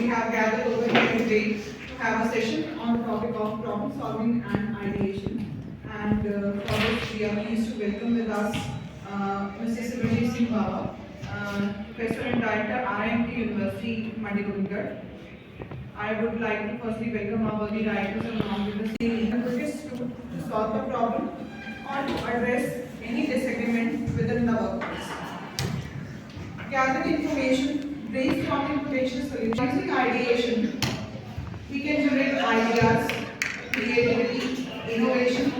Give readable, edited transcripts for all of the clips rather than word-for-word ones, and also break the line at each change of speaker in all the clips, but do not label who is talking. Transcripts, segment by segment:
we have gathered over here today to have a session on the topic of problem solving and ideation. And for this, we are pleased to welcome with us Mr. Sivaji Singh Baba, Professor and Director, IIMT University, Mandigodkar. I would like to firstly welcome our worthy directors along with the focus to solve the problem or to address any disagreement within the workplace. Gathering information, brainstorming potential solutions. Using ideation, we can generate ideas, creativity, innovation,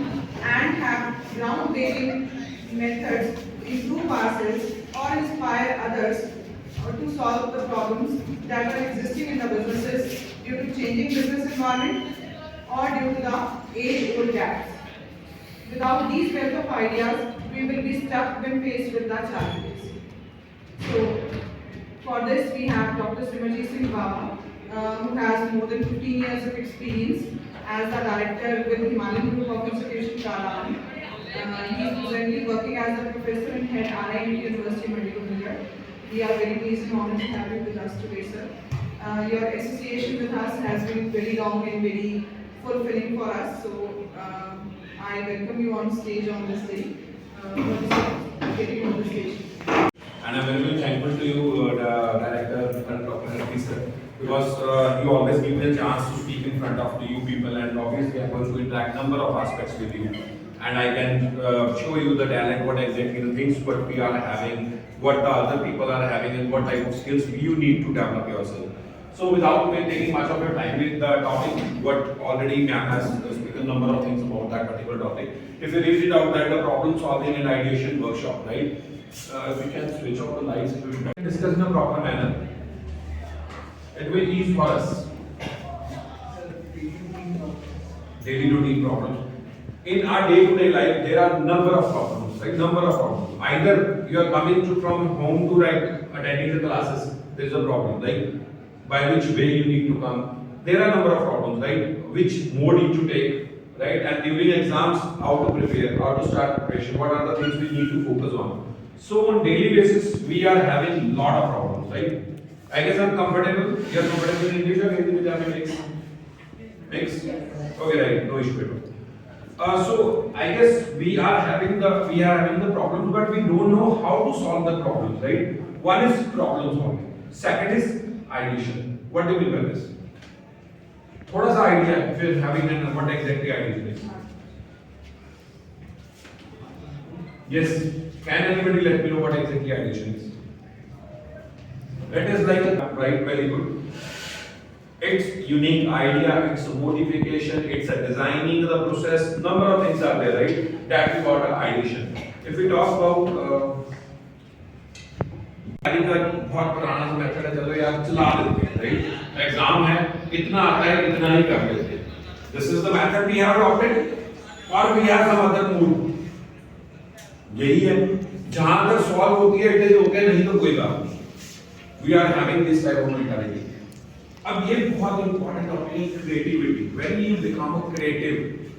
and have groundbreaking methods to improve ourselves or inspire others to solve the problems that are existing in the businesses due to changing business environment or due to the age-old gaps. Without these wealth of ideas, we will be stuck when faced with the challenges. So, for this we have Dr. Sivaji Singh Baba, who has more than 15 years of experience as the director with Himalayan Group of Institutions, Karavan. He is presently working as a professor and head IIMT University, Mandigodkar. We are very pleased and honored to have you with us today, sir. Your association with us has been very long and very fulfilling for us. So, I welcome you on stage on this day. Getting on the stage.
And I'm very, very thankful to you, the director, Dr. Harpi sir, because you always give me a chance to speak in front of you people, and obviously I'm going to interact number of aspects with you, and I can show you the talent, what exactly the things what we are having, what the other people are having, and what type of skills you need to develop yourself. So without me taking much of your time with the topic, what already ma'am has spoken a number of things about that particular topic. If you leave it out that the problem solving and ideation workshop, right? We can switch off the lights if we discuss in a proper manner. It will ease for us. Daily routine problems. In our day-to-day life, there are number of problems, right? Number of problems. Either you are coming from home to attending the classes, there is a problem, right? By which way you need to come. There are number of problems, right? Which mode you need to take, right? And during exams, how to prepare, how to start preparation, what are the things we need to focus on. So on daily basis, we are having lot of problems, right? I guess I'm comfortable. You are comfortable in English or Hindi with our mix? Mix? Okay, right. No issue at all. So I guess we are having the problems, but we don't know how to solve the problems, right? One is problem solving. Second is ideation. What do you mean by this? थोड़ा सा idea if you are having an what exactly ideation is. Yes. Can anybody let me know what exactly ideation is? It is like a right, very good. It's unique idea, it's a modification, it's a designing the process. Number of things are there, right? That we got ideation. If we talk about बहुत पुराना सा method है, चलो यार चला लेते हैं, right? Exam है, इतना आता है, इतना ही कर लेते हैं. This is the method we have adopted, or we have some other mode. यही है, जहां तक सॉल्व होती है इट इज ओके, नहीं तो कोई बात नहीं. We are having this type of mentality. अब ये बहुत इंपॉर्टेंट टॉपिक है, creativity. When you become a creative,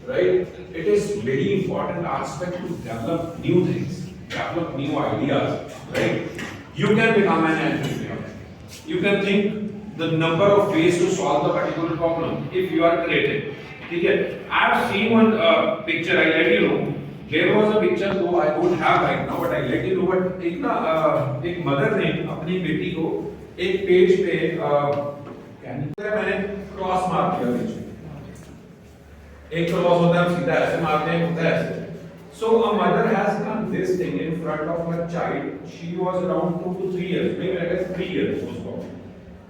right, it is very important aspect to develop new things, develop new ideas, right? You can become an entrepreneur. You can think the number of ways to solve the particular problem if you are creative. ठीक है, I have seen one picture, I let you know. There was a picture, though I don't have right now, but I let you know. But एक mother ने अपनी बेटी को एक page पे मैंने क्रॉस मार किया बीच में. एक क्रॉस होता है, सीधा ऐसे मारते हैं, होता है ऐसे. So a mother has done this thing in front of her child. She was around 2 to 3 years, maybe I guess 3 years उसको.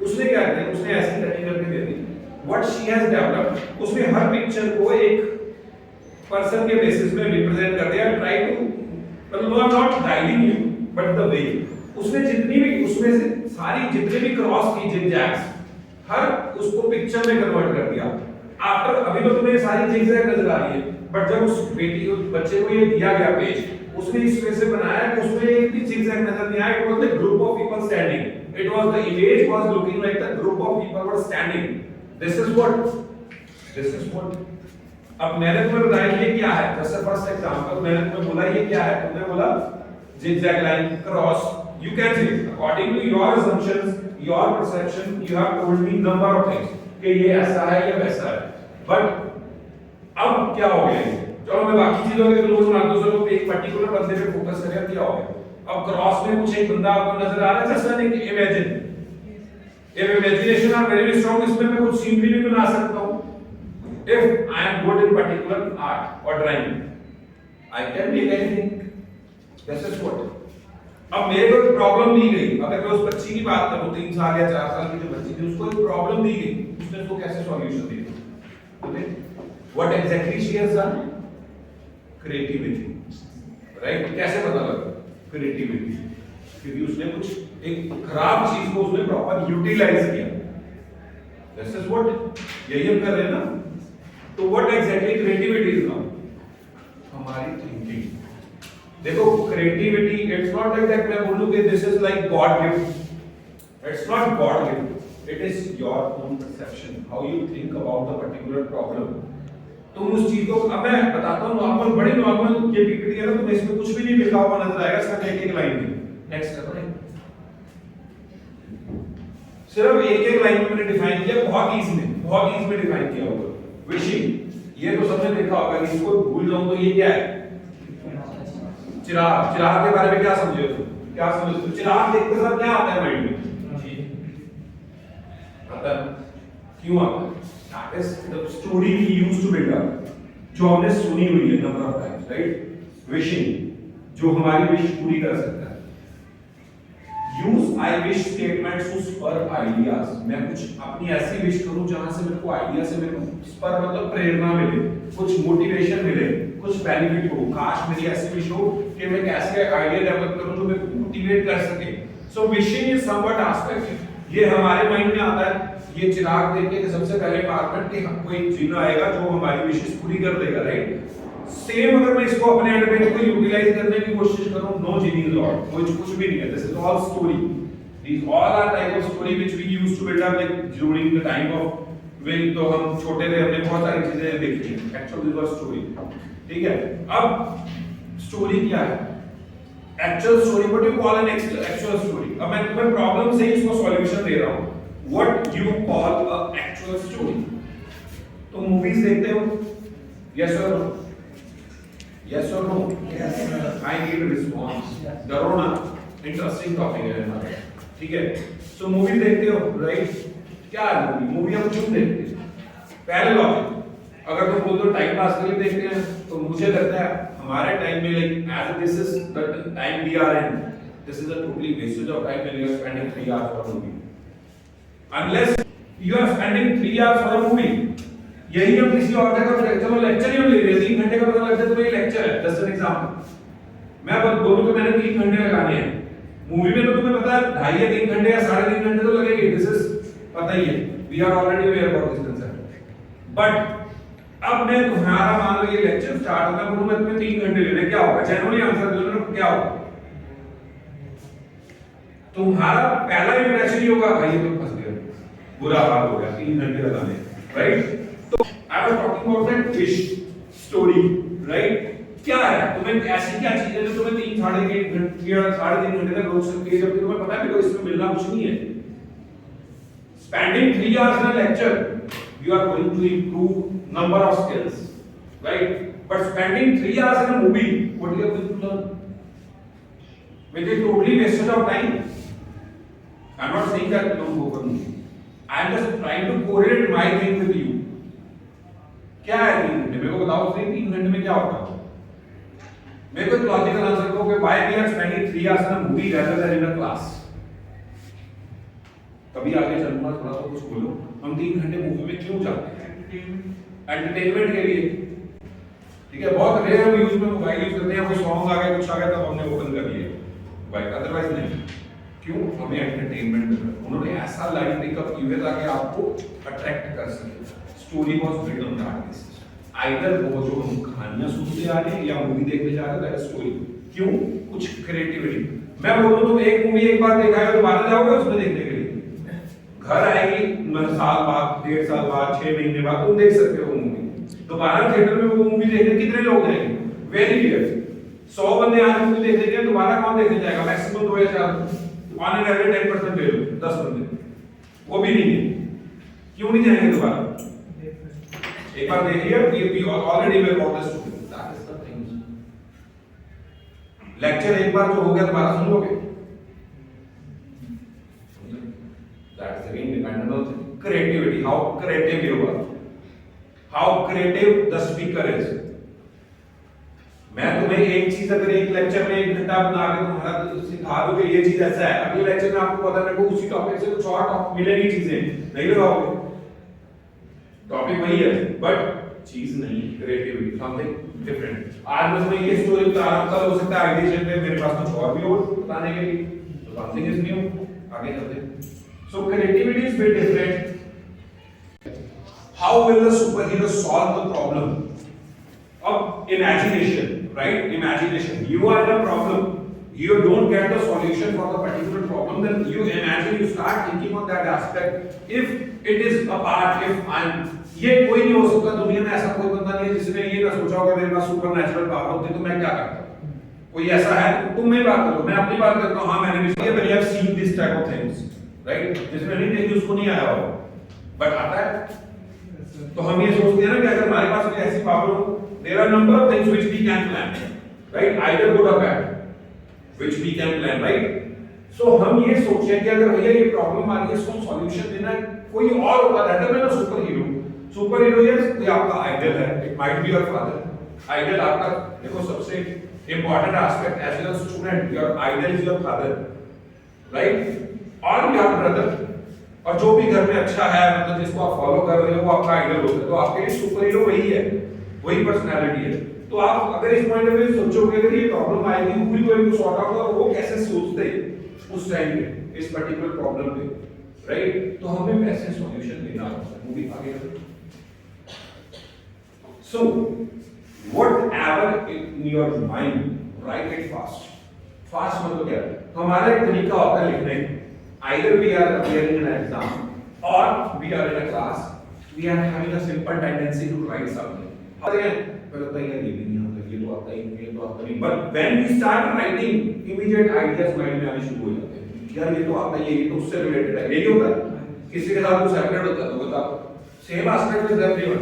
उसने क्या किया? उसने ऐसे कटिंग करके दे दी. What she has developed, उसने हर पिक्चर को एक पर्सन के बेसिस में रिप्रेजेंट कर दिया. ट्राई टू, मतलब no, I am not guiding you, but the way उसने जितनी भी उसमें से सारी जितने भी क्रॉस की जिगजैग्स हर उसको पिक्चर में कन्वर्ट कर दिया. आफ्टर अभी तो तुम्हें सारी जिगजैग नजर आ रही है, बट जब उस बेटी को बच्चे को ये दिया गया पेज, उसने इस वे से बनाया कि उसमें एक भी जिगजैग नजर नहीं आया. It was the group of people standing. It was the image was looking like the group of people were standing. This is what अब मैंने तुम्हें बताया ये क्या है. जैसे फर्स्ट एग्जांपल मैंने तुम्हें बोला ये क्या है, तुमने बोला zigzag line, cross. You can say according to your assumptions your perception, you have told me number of things कि ये ऐसा है या वैसा है, but अब क्या हो गया? चलो मैं बाकी चीजों के क्लोज मार दूं, चलो एक पर्टिकुलर बंदे पे फोकस करें, अब क्या हो गया? अब क्रॉस में कुछ एक बंदा आपको नजर आ रहा है, जैसा नहीं कि imagine, if imagination are very strong, इसमें मैं कुछ सीनरी भी बना सकता हूँ. If I am good in particular art or drawing, I can make anything. This is what. अब मेरे को एक प्रॉब्लम दी गई, अगर मैं उस बच्ची की बात करूं 3 साल या 4 साल की जो बच्ची थी, उसको एक प्रॉब्लम दी गई, उसने उसको कैसे सॉल्यूशन दिया? Okay, what exactly she has done? Creativity, right? कैसे पता लगा? क्रिएटिविटी, क्योंकि उसने कुछ एक खराब चीज को उसने प्रॉपर यूटिलाइज किया. दिस इज व्हाट यही हम कर रहे हैं ना. तो what exactly creativity is now? हमारी थिंकिंग. देखो creativity, it's not like that मैं बोलूं कि this is like God gift. It's not God gift, it is your own perception, how you think about the particular problem. तुम उस चीज को, अब मैं बताता हूं नॉर्मल, बड़ी नॉर्मल ये पीपीटी है ना, तो इसमें कुछ भी नहीं लिखा हुआ नजर आएगा, सिर्फ एक लाइन में. नेक्स्ट करो. सिर्फ एक लाइन में मैंने डिफाइन किया, बहुत ईजी में डिफाइन किया होगा. विशिंग, ये तो सबने देखा होगा, इसको भूल जाऊं तो ये क्या है? चिराग. चिराग के बारे में क्या समझे हो? क्या समझते हो? चिराग देखते समय क्या आता है माइंड में? आता है. क्यों आता है? That is the story we used to build up, जो हमने सुनी हुई है number of times, right? Wishing, जो हमारी विश पूरी कर सकता है. Use I wish statements to spur ideas. मैं कुछ अपनी ऐसी विश करूं जहां से मेरे को आइडिया से मेरे को स्पर मतलब प्रेरणा मिले, कुछ मोटिवेशन मिले, कुछ बेनिफिट हो. काश मेरी ऐसी विश हो कि मैं कैसे आइडिया डेवलप करूं जो मेरे को मोटिवेट कर सके. So wishing is somewhat aspect. ये हमारे माइंड में आता है. ये चिराग देख के सबसे पहले पार्टमेंट के कोई चिन्ह आएगा जो हमारी विशेष पूरी कर देगा, राइट? सेम अगर मैं इसको अपने एंड पे इसको यूटिलाइज करने की कोशिश करूं, नो जीनियस लॉर्ड, कुछ भी नहीं है. This is all story. These all are type of story which we used to build up like during the time of when तो हम छोटे थे, हमने बहुत सारी चीजें देखी. Actually this was story. ठीक है. अब स्टोरी क्या है? Actual story. What you call an actual story? अब मैं तुम्हें प्रॉब्लम से ही इसको सॉल्यूशन दे रहा हूं. What you call a actual story? तुम मूवीज देखते हो? Yes or no? Yes or no?
Yes sir.
I need a response. डरो ना, इंटरेस्टिंग टॉपिक है हमारा. ठीक है. So मूवी देखते हो, राइट? क्या है मूवी? मूवी हम क्यों देखते हैं? पहले लॉजिक, अगर तुम बोलते हो टाइम पास के लिए देखते हैं, तो मुझे लगता है हमारे टाइम में like as this is the time we are in, this is a totally wastage of time when you are spending 3 hours for movie. Unless you are spending 3 hours for a movie, यही हम किसी और जगह पर, चलो lecture ही हम ले रहे हैं 3 घंटे का पता लगता है तो ये लेक्चर है. जस्ट एन एग्जांपल मैं बस बोलूं तो मैंने 3 घंटे लगाने हैं. मूवी में तो तुम्हें पता है 2.5 या 3 घंटे या 3.5 घंटे तो लगेंगे. दिस इज पता ही है, we are already aware about this concept. But अब मैं तुम्हारा मान लो ये लेक्चर स्टार्ट होता है, बोलूं मैं तुम्हें 3 घंटे लेने, क्या होगा? जेन्युइनली आंसर दो ना, क्या होगा? तुम्हारा पहला इंप्रेशन ही होगा भाई ये तो फंस गया, बुरा हाल हो गया, 3 घंटे लगाने, राइट? तो I was talking about that fish story, right? क्या है? तुम्हें ऐसी क्या चीज है जो तुम्हें 3-3.5 घंटे या 3.5 घंटे तक रोक सकती है, जबकि तुम्हें पता है कि इसमें मिलना कुछ नहीं है. Spending 3 hours in a lecture, you are going to improve number of skills, right? But spending 3 hours in a movie, what you are going to learn? Which is totally wasted of time. I'm not saying that don't go for movie. I am just trying to correlate my thing with you. क्या है 3 घंटे? मेरे को बताओ 3 घंटे में क्या होता है? मेरे को एक लॉजिकल आंसर दो कि why we are spending 3 hours in a movie rather than in a class. कभी आगे चलूंगा, थोड़ा सा कुछ बोलो. हम 3 घंटे मूवी में क्यों जाते हैं? एंटरटेनमेंट के लिए. ठीक है. बहुत रेयर हम यूज में मोबाइल यूज करते हैं, कोई सॉन्ग आ गया, कुछ आ गया, तब हमने ओपन कर लिया मोबाइल, अदरवाइज नहीं. क्यों? हमें एंटरटेनमेंट करना. उन्होंने ऐसा लाइन पिकअप की है ताकि आपको अट्रैक्ट कर सके. Story was build on that basis. Either वो जो हम कहानियां सुनते आ रहे हैं या मूवी देखने जा रहे हैं, दैट इज स्टोरी. क्यों? कुछ क्रिएटिविटी. मैं बोलूं तो एक मूवी एक बार देखा है, दोबारा जाओगे उसमें देखने के लिए? घर आएगी साल बाद, 1.5 साल बाद, 6 महीने बाद तुम देख सकते हो मूवी. दोबारा थिएटर में वो मूवी देखने कितने लोग जाएंगे? Very rare. 100 बंदे आज मूवी देखने गए, दोबारा कौन देखने जाएगा? मैक्सिमम 2 या 4. ऑन एन एवरेज 10% ले लो, 10 बंदे, वो भी नहीं है, क्यों नहीं जाएंगे दोबारा? एक बार देख लिया, we already were about this topic. That is the thing. Lecture एक बार जो हो गया दोबारा सुन लोगे? That is again dependent on creativity. How creative you are, how creative the speaker is. मैं तुम्हें एक चीज अगर एक लेक्चर में 1 घंटा बना के तुम्हारा सिखा दूं कि ये चीज ऐसा है, अगले लेक्चर में आपको पता है मेरे को उसी टॉपिक से कुछ और टॉपिक मिलेगी, चीजें नहीं लगाओगे, टॉपिक वही है बट चीज नहीं, क्रिएटिविटी समथिंग डिफरेंट। आज मैं तुम्हें ये स्टोरी बता रहा हूं, कल हो सकता है आइडिएशन में मेरे पास कुछ और भी हो बताने के लिए, तो समथिंग इज न्यू, आगे चलते हैं। So creativity is bit different. How will the superhero solve the problem? अब imagination, right? Imagination, you are in a problem, you don't get the solution for the particular problem, then you imagine, you start thinking on that aspect. If it is a part, if I'm, ये कोई नहीं हो सकता दुनिया में, ऐसा कोई बंदा नहीं है जिसने ये ना सोचा होगा मेरे पास सुपर नेचुरल पावर होती तो मैं क्या करता। कोई ऐसा है? तुम मेरी बात करो, मैं अपनी बात करता हूँ। हाँ मैंने भी सुनी, मैंने seen this type of things, right? जिसने नहीं देखी उसको नहीं आया होगा, बट आता है। तो हम ये सोचते हैं ना कि अगर हमारे पास कोई ऐसी पावर हो, there are number of things which we can plan, right? Either good or bad, which we can plan, right? So हम ये सोचें कि अगर भैया ये प्रॉब्लम आ रही है, इसको सॉल्यूशन देना है, कोई और होगा rather than a super hero. Super hero ये कोई आपका आइडल है, it might be your father. Idol आपका, देखो सबसे important aspect as a student, your idol is your father, right? or your brother, और जो भी घर में अच्छा है, मतलब जिसको आप फॉलो कर रहे हो वो आपका आइडल होता है, तो आपके लिए सुपर हीरो वही है, वही पर्सनालिटी है। तो आप अगर इस पॉइंट ऑफ व्यू सोचोगे अगर ये प्रॉब्लम आएगी, who will going to sort out, और वो कैसे सोचते हैं उस टाइम पे इस पर्टिकुलर प्रॉब्लम पे, राइट? तो हमें कैसे सॉल्यूशन देना होता है, मूवी आगे बढ़ो। So whatever in your mind, write it fast. Fast मतलब क्या है? हमारा एक तरीका होता है लिखने का। Either we are appearing in an exam or we are in a class, we are having a simple tendency to write something. पर होता है ये भी नहीं होता, ये तो आता ही नहीं, ये तो आता नहीं, but when we start writing, immediate ideas mind में आने शुरू हो जाते हैं। यार ये तो आता ही है, ये तो उससे रिलेटेड है, यही होता है। किसी के साथ तो सेपरेट होता है, तो बता सेम एस्पेक्ट विद एवरीवन।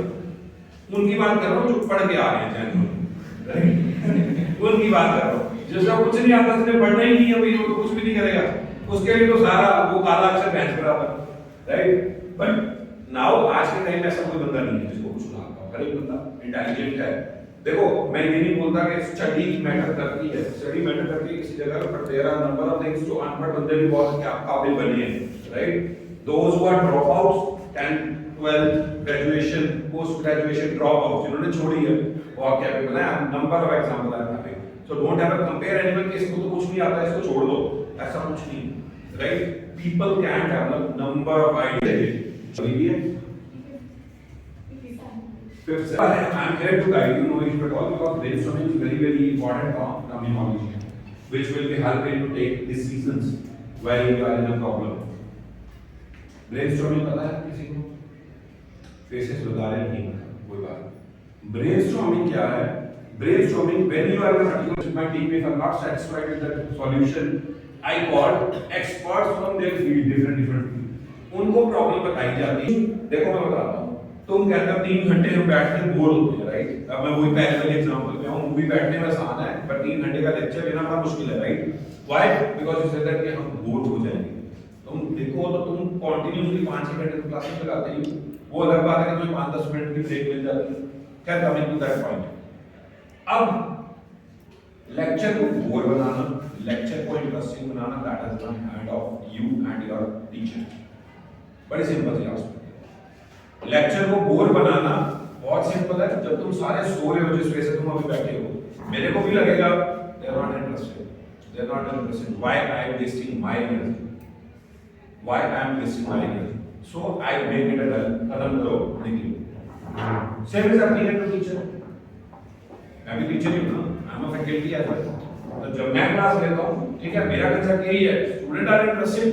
उनकी बात कर रहा हूँ जो पढ़ के आ रहे हैं जैन, उनकी बात कर रहा हूँ जिसका कुछ नहीं आता, उसने पढ़ना ही नहीं है, वो तो कुछ भी नहीं करेगा, उसके लिए तो सारा वो काला अक्षर भैंस बराबर, राइट? बट नाउ आज के टाइम में ऐसा कोई बंदा नहीं है जिसको कुछ ना आता हो, हर एक बंदा इंटेलिजेंट है। देखो मैं ये नहीं बोलता कि स्टडी मैटर करती है, स्टडी मैटर करती है किसी जगह पर, there are number of things जो अनपढ़ बंदे भी बहुत काबिल बने हैं, right? Those who are drop outs 10 12 graduation post graduation drop out जिन्होंने छोड़ी है वो आप क्या कैपेबल है, number of example are having. So don't ever compare anyone कि इसको तो कुछ नहीं आता इसको छोड़ दो, ऐसा कुछ नहीं, right? People can develop number of ideas. Fifth, I am here to guide you, no issue at all, because brainstorming is very very important terminology, which will be helping to take decisions while you are in a problem. Brainstorming पता है किसी को? Faces बता रहे नहीं पता, कोई बात। Brainstorming क्या है? Brainstorming when you are in a particular with my team, if I am not satisfied with the solution, I call experts from their field, different. उनको प्रॉब्लम बताई जाती है। देखो मैं बताता हूँ, तुम कहते हो 3 घंटे हम बैठ के बोर होते हैं, राइट? अब मैं वही पहले वाले एग्जांपल में हूं, मूवी बैठने में आसान है पर 3 घंटे का लेक्चर लेना बड़ा मुश्किल है, right? Why? Because you said that कि हम बोर हो जाएंगे। तुम देखो तो तुम कंटीन्यूअसली 5-6 घंटे क्लास में लगाते ही, वो अलग बात है कि तुम्हें 5-10 मिनट की ब्रेक मिल जाती है। क्या कमिंग टू दैट पॉइंट, अब लेक्चर को बोर बनाना, लेक्चर को interesting banana, that is the hand of you and your teacher. बड़ी सिंपल सी बात, लेक्चर को बोर बनाना बहुत सिंपल है। जब तुम सारे सो रहे हो जिस वजह से तुम अभी बैठे हो, मेरे को भी लगेगा they are not interested, why I am wasting my energy, so I make it a dull, खत्म करो, निकलो। Same is happening to teacher. मैं भी टीचर ही हूं ना, I am a faculty as well. तो जब मैं क्लास लेता हूं, ठीक है, मेरा कंसेप्ट यही है, student are interested,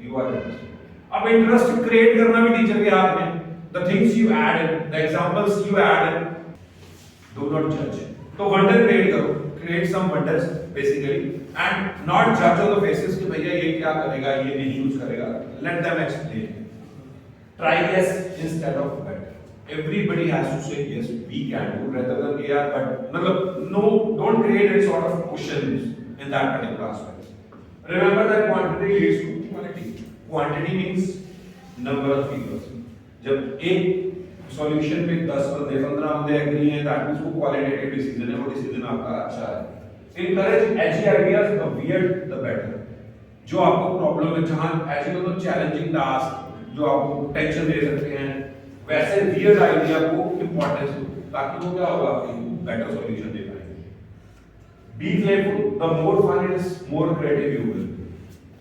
you are interested. अब इंटरेस्ट क्रिएट करना भी टीचर के हाथ में। The things you add in, the examples you add in, do not judge. तो wonder create करो, create some wonders basically. And not जज ऑन द फेसेस कि भैया ये क्या करेगा, ये नहीं यूज करेगा. Let them explain. Try yes instead of better. Everybody has to say yes, we can do rather than yeah, but no, don't create any sort of questions in that particular aspect. Remember that quantity leads to quality. Quantity means number of figures. जब एक solution पे 10 बंदे 15 बंदे agree हैं, that means वो qualitative decision है, वो decision आपका अच्छा है. Encourage edgy ideas, the weird the better. जो आपको प्रॉब्लम है, जहां edgy मतलब चैलेंजिंग टास्क जो आपको टेंशन दे सकते हैं, वैसे वियर्ड आइडिया को इंपॉर्टेंस दो, ताकि वो क्या होगा, आपको बेटर सॉल्यूशन दे पाएंगे. Be playful, the more fun is more creative you will.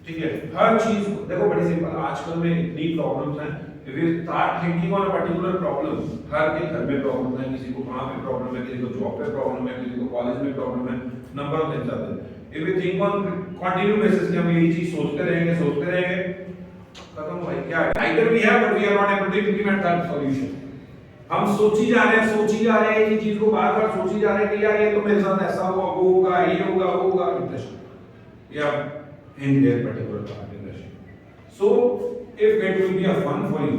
ठीक है, हर चीज देखो बड़ी सिंपल. आजकल में इतनी प्रॉब्लम्स हैं, if you start thinking on a particular problem, हर के घर में प्रॉब्लम है, किसी को कहां पे प्रॉब्लम है, किसी को जॉब पे प्रॉब्लम है, किसी को कॉलेज में प्रॉब्लम है, नंबर ऑफ थिंग्स आते हैं. If you think on continue basis कि हम यही चीज सोचते रहेंगे, खत्म हो क्या है. Either we have but we are not able to implement that solution. हम सोची जा रहे हैं एक ही चीज को बार-बार सोची जा रहे हैं कि यार ये तो मेरे साथ ऐसा हुआ, वो होगा, ये होगा, वो होगा, डिप्रेशन या in their particular part depression. So if it will be a fun for you,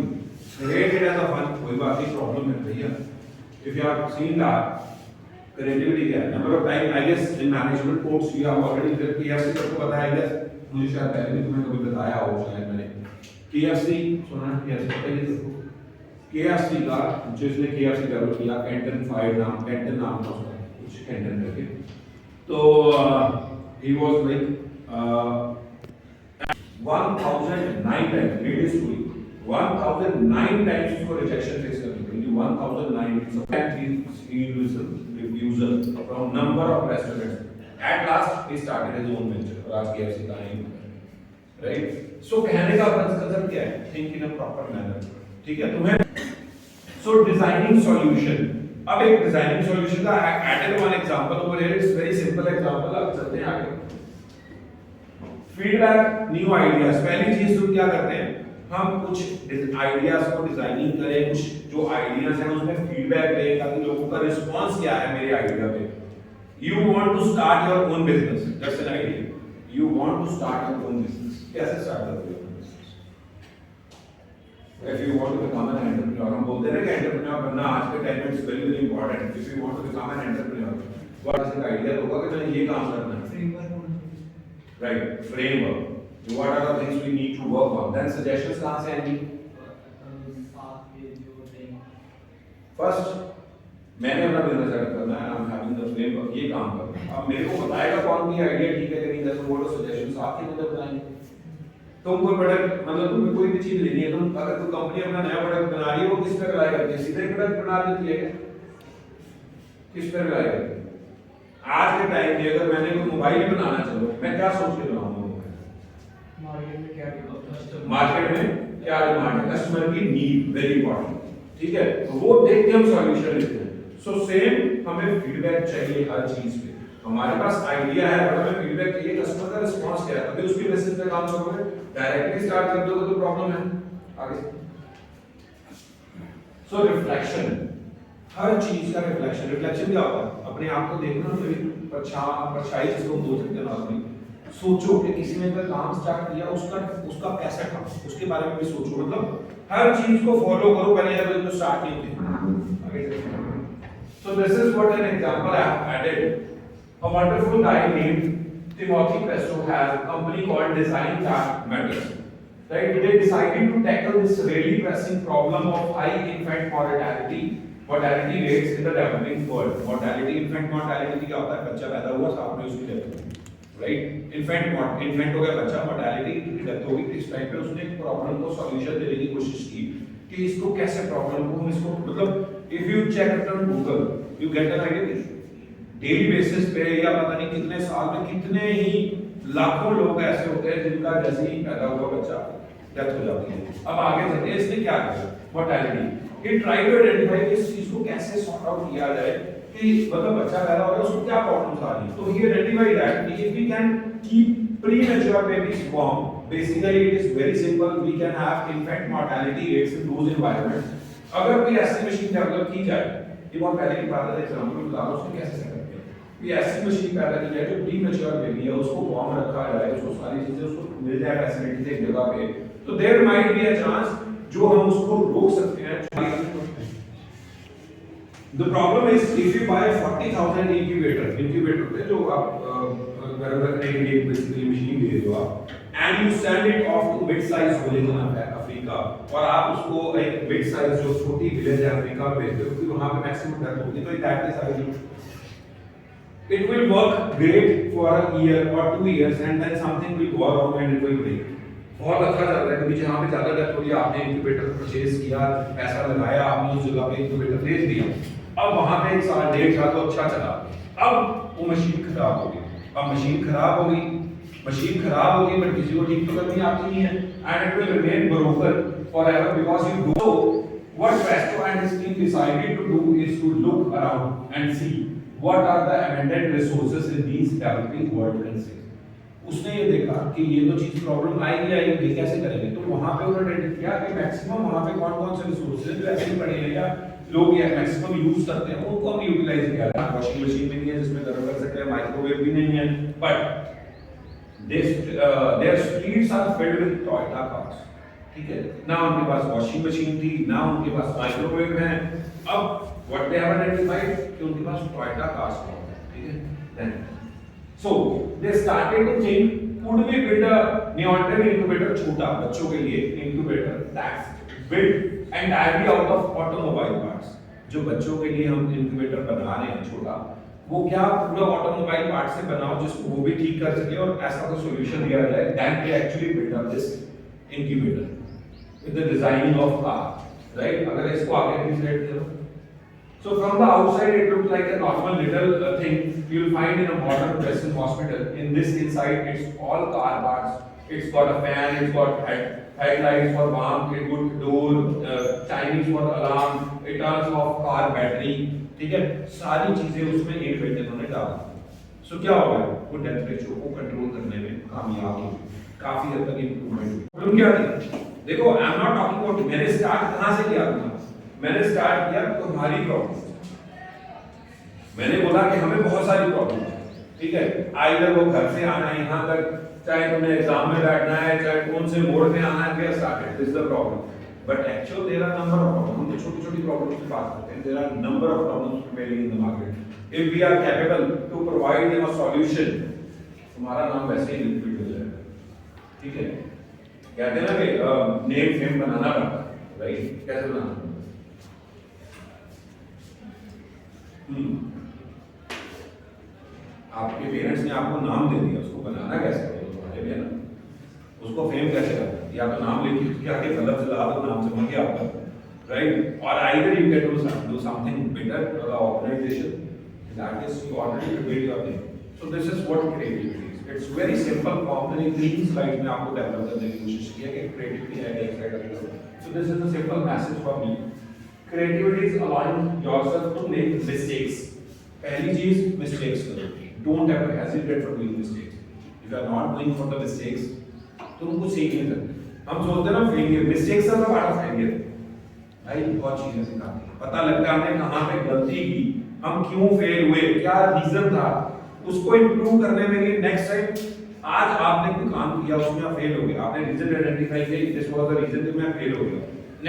create it as a fun. कोई बात नहीं, प्रॉब्लम है भैया. If you have seen that creativity क्या है, number of time I guess in management course you have already KFC सबको पता है. I guess मुझे शायद पहले भी तुम्हें कभी बताया हो, शायद मैंने KFC सुना है. KFC पता है सबको. KFC का जिसने KFC डेवलप किया, कैंटन नाम था उसका, कुछ कैंटन करके. तो he was like 1009 times, read his story. 1009 times उसको रिजेक्शन फेस करनी पड़ी. 1009 refusal from number of restaurants. At last he started his own venture. और आज KFC का है, right? So कहने का कंसेप्ट क्या है? Think in a proper manner. ठीक है तुम्हें. So designing solution. अब एक डिजाइनिंग सॉल्यूशन का added one example over here. It's very simple example. अब चलते हैं आगे. Feedback, new ideas. पहली चीज तो क्या करते हैं, हम कुछ आइडियाज को डिजाइनिंग करें, कुछ जो आइडियाज हैं उसमें फीडबैक दें ताकि लोगों का रिस्पांस क्या है मेरे आइडिया पे. You want to start your own business, that's an idea. You want to start your own business. कैसे स्टार्ट करोगे? If you want to become an entrepreneur, हम बोलते हैं ना कि एंटरप्रेन्योर बनना आज के टाइम में it's very very important. If you want to become an entrepreneur, what is the idea होगा कि मैंने ये काम करना है. Right, framework. What are the things we need to work on? Then suggestions कहाँ से आएंगी? First, मैंने अपना बिजनेस सेटअप करना है. I'm having the framework. ये काम करना है. अब मेरे को बताएगा कौन की आइडिया ठीक है कि नहीं. जैसे वो लोग सजेशंस आपके मुझे बताएंगे. तुम कोई प्रोडक्ट मतलब तुम्हें कोई भी चीज लेनी है, तुम अगर कोई कंपनी अपना नया प्रोडक्ट बना रही है, वो किस पे रिलाय करती है? सीधे प्रोडक्ट बना देती है, किस पे रिलाय करती है? आज के टाइम में अगर मैंने कोई मोबाइल बनाना चाहूँ, मैं क्या सोच के बनाऊंगा? मार्केट में क्या डिमांड है, कस्टमर की नीड, वेरी इंपॉर्टेंट. ठीक है, तो वो देख के हम सॉल्यूशन लेते हैं. सो सेम हमें फीडबैक चाहिए हर चीज पे. हमारे पास आइडिया है बट हमें फीडबैक चाहिए, कस्टमर का रिस्पांस क्या है, तभी उसके बेसिस पे काम करोगे. डायरेक्टली स्टार्ट कर दोगे तो प्रॉब्लम है आगे. सो रिफ्लेक्शन, हर चीज का रिफ्लेक्शन क्या होता है? अपने आप को देखना, परछाई जिसको बोल सकते हैं नॉर्मली. सोचो कि किसी ने अगर काम स्टार्ट किया, उसका कैसा था, उसके बारे में भी सोचो. मतलब हर चीज को फॉलो करो, पहले जब तो स्टार्ट नहीं होती. So this is what an example I have added. A wonderful guy named Timothy Pesto has a company called Design That Matters. Right? They decided to tackle this really pressing problem of high infant mortality rates in the developing world. Mortality, infant mortality क्या होता है? बच्चा पैदा हुआ, साथ में उसकी death हुई. राइट, इन्फेंट हो गया बच्चा, mortality की डेथ हो गई. इस टाइम पे उसने एक प्रॉब्लम को सॉल्यूशन देने की कोशिश की कि इसको कैसे प्रॉब्लम को हम इसको मतलब if you check on Google you get an idea. Daily basis पे या पता नहीं कितने साल में कितने ही लाखों लोग ऐसे होते हैं जिनका जैसे ही पैदा हुआ बच्चा डेथ हो जाती है. अब आगे चलते हैं, इसने क्या किया? Mortality. He try to identify कि इस चीज को कैसे सॉर्ट आउट किया जाए कि मतलब बच्चा पैदा हो रहा है उसको क्या प्रॉब्लम्स आ रही है. तो ही आइडेंटिफाई दैट कि if we can keep premature babies warm, basically it is very simple, we can have infant mortality rates in those environments. अगर कोई ऐसी मशीन डेवलप की जाए, ये बहुत पहले की बात है, एग्जांपल बता दूं उसको कैसे सेटअप किया. ये ऐसी मशीन पैदा की जाए जो प्री मैच्योर बेबी है उसको वार्म रखा जाए, उसको सारी चीजें उसको मिल जाए फैसिलिटीज एक जगह पे, तो there might be a chance जो हम उसको रोक सकते हैं। The problem is if you buy 40,000 incubator पे जो आप घर रखने के लिए बेसिकली मशीन ले रहे हो आप, and you send it off to mid size village in Africa, और आप उसको एक मिड साइज जो छोटी विलेज है अफ्रीका में भेजते हो क्योंकि वहां पे मैक्सिमम डेथ होगी, तो that is I it will work great for a year or 2 years and then something will go wrong and it will break। बहुत अच्छा चल रहा है क्योंकि जहाँ पे ज्यादा डेथ हो रही है आपने इंक्यूबेटर परचेज किया, पैसा लगाया, आपने उस जगह पे इंक्यूबेटर भेज दिया, अब वहां पे 1 साल 1.5 साल तो अच्छा चला, अब वो मशीन खराब हो गई, अब मशीन खराब हो गई, मशीन खराब हो गई बट किसी को ठीक तो करनी आती नहीं है, and it will remain broken forever because you do what Presto and his team decided to do is to look around and see what are the abundant resources in these developing world countries। उसने ये देखा कि ये तो चीज problem आएगी, कैसे करेंगे, तो वहां पे उन्होंने आइडेंटिफाई किया कि मैक्सिमम वहां पे कौन-कौन से रिसोर्सेज जो ऐसे ही पड़े हैं या लोग ये मैक्सिमम यूज करते हैं उनको हम यूटिलाइज किया। वॉशिंग मशीन भी नहीं है जिसमें गर्म कर सकते हैं, माइक्रोवेव भी नहीं है, but there streets are filled with Toyota cars, ठीक है ना, उनके पास वॉशिंग मशीन थी ना उनके पास माइक्रोवेव है, अब व्हाट दे हैव आइडेंटिफाइड कि उनके पास टोयोटा कार्स है, ठीक है, then so they started to think could we build a neonatal incubator, छोटा बच्चों के लिए incubator that's built entirely out of automobile parts। जो बच्चों के लिए हम incubator बना रहे हैं छोटा, वो क्या पूरा ऑटोमोबाइल पार्ट से बनाओ जिसको वो भी ठीक कर सके और ऐसा कोई सॉल्यूशन दिया जाए, then they actually build up this incubator with the designing of car, right? अगर इसको आगे डिस्क्राइब करो, so from the outside it looks like a normal little thing you will find in a modern Western hospital। in this inside it's all car parts, it's got a fan, it's got headlights for warmth, a good door, Chinese for alarm, it turns off car battery, ठीक है, सारी चीजें उसमें एक बेटे उन्होंने डाला। सो क्या होगा, वो डेथ रेशियो को कंट्रोल करने में कामयाब हो, काफी हद तक इंप्रूवमेंट। प्रॉब्लम क्या थी, देखो आई एम नॉट टॉकिंग अबाउट मैंने स्टार्ट कहां से किया था, मैंने स्टार्ट किया तुम्हारी प्रॉब्लम, मैंने बोला कि हमें बहुत सारी प्रॉब्लम है, ठीक है, आइदर वो घर से आना है यहाँ तक, चाहे तुम्हें एग्जाम में बैठना है, चाहे कौन से मोड में आना है, we are started this the problem, but actual there are number of problems, हम तो छोटी-छोटी प्रॉब्लम्स की बात करते हैं, there are number of problems prevailing in the market, if we are capable to provide them a solution, तुम्हारा नाम वैसे ही लिक्विड हो जाएगा, ठीक है, कहते हैं ना कि नेम फेम बनाना पड़ता है, राइट, कैसे बनाना, आपके पेरेंट्स ने आपको नाम दे दिया, उसको बनाना कैसे है, तुम्हारे भी है ना, उसको फेम कैसे करना, या तो नाम लेके उसके आगे कलर से ला दो, नाम से मत आपका, राइट, और either you can do something better for the organization, that is you already build your name. So this is what creativity is, it's very simple form, मैंने 3 स्लाइड में आपको डेवलप करने की कोशिश की है कि क्रिएटिविटी है एक साइड अगर, so this is a simple message for me, creativity is allowing yourself to make mistakes. पहली चीज मिस्टेक्स करो, don't ever hesitate for doing mistakes, if you are not going for the mistakes तो तुम कुछ सीख नहीं सकते। हम सोचते हैं ना failure, mistakes are part of failure, भाई बहुत चीजें सिखाती है, पता लगता है हमने कहां पे गलती की, हम क्यों फेल हुए, क्या रीजन था, उसको इंप्रूव करने में लिए नेक्स्ट टाइम आज आपने कोई काम किया उसमें आप फेल हो गए, आपने रीजन आइडेंटिफाई किया, दिस वाज द रीजन कि मैं फेल हो गया,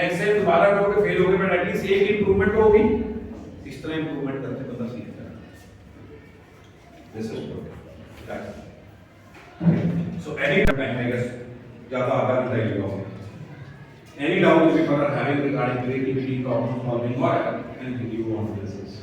नेक्स्ट टाइम दोबारा करोगे फेल हो गए बट एटलीस्ट एक इंप्रूवमेंट तो होगी, इस तरह इंप्रूवमेंट करते बंदा सीखता है। This is good. So any time I guess ज़्यादा आधा घंटा ही होगा। Any doubt if you are having regarding creativity, problem solving or anything you want to discuss?